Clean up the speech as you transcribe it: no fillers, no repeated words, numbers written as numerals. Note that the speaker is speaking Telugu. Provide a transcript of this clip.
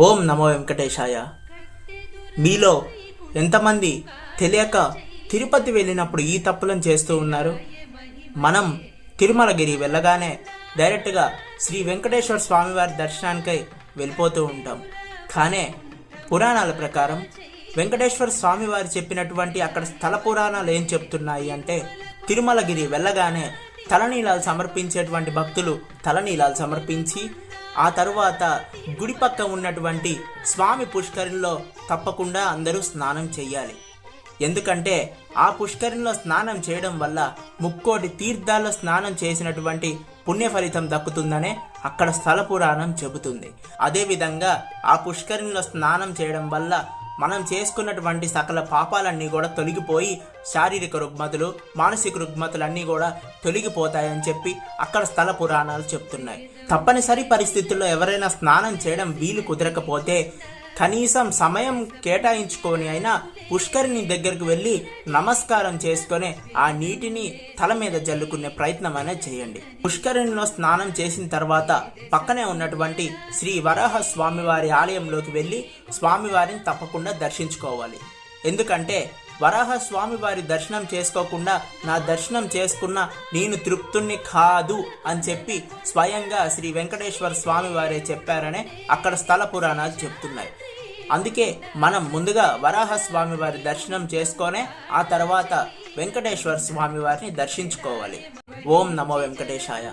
ఓం నమో వెంకటేశాయ. మీలో ఎంతమంది తెలియక తిరుపతి వెళ్ళినప్పుడు ఈ తప్పులను చేస్తూ ఉన్నారు? మనం తిరుమలగిరి వెళ్ళగానే డైరెక్ట్గా శ్రీ వెంకటేశ్వర స్వామివారి దర్శనానికై వెళ్ళిపోతూ ఉంటాం. కానీ పురాణాల ప్రకారం వెంకటేశ్వర స్వామివారు చెప్పినటువంటి అక్కడ స్థల పురాణాలు ఏం చెప్తున్నాయి అంటే, తిరుమలగిరి వెళ్ళగానే తలనీలాలు సమర్పించేటువంటి భక్తులు తలనీలాలు సమర్పించి ఆ తరువాత గుడి పక్క ఉన్నటువంటి స్వామి పుష్కరిణిలో తప్పకుండా అందరూ స్నానం చేయాలి. ఎందుకంటే ఆ పుష్కరిణిలో స్నానం చేయడం వల్ల 3 తీర్థాల్లో స్నానం చేసినటువంటి పుణ్య ఫలితం దక్కుతుందనే అక్కడ స్థల పురాణం చెబుతుంది. అదేవిధంగా ఆ పుష్కరిణిలో స్నానం చేయడం వల్ల మనం చేసుకున్నటువంటి సకల పాపాలన్నీ కూడా తొలగిపోయి శారీరక రుగ్మతులు, మానసిక రుగ్మతులన్నీ కూడా తొలగిపోతాయని చెప్పి అక్కడ స్థల పురాణాలు చెప్తున్నాయి. తప్పనిసరి పరిస్థితుల్లో ఎవరైనా స్నానం చేయడం వీలు కుదరకపోతే కనీసం సమయం కేటాయించుకొని అయినా పుష్కరిణి దగ్గరికి వెళ్ళి నమస్కారం చేసుకొని ఆ నీటిని తల మీద జల్లుకునే ప్రయత్నం అనేది చేయండి. పుష్కరిణిలో స్నానం చేసిన తర్వాత పక్కనే ఉన్నటువంటి శ్రీ వరాహ స్వామివారి ఆలయంలోకి వెళ్ళి స్వామివారిని తప్పకుండా దర్శించుకోవాలి. ఎందుకంటే వరాహ స్వామివారి దర్శనం చేసుకోకుండా నా దర్శనం చేసుకున్న నేను తృప్తుణ్ణి కాదు అని చెప్పి స్వయంగా శ్రీ వెంకటేశ్వర స్వామివారే చెప్పారనే అక్కడ స్థల పురాణాలు చెప్తున్నాయి. అందుకే మనం ముందుగా వరాహ స్వామివారి దర్శనం చేసుకొనే ఆ తర్వాత వెంకటేశ్వర స్వామివారిని దర్శించుకోవాలి. ఓం నమో వెంకటేశాయ.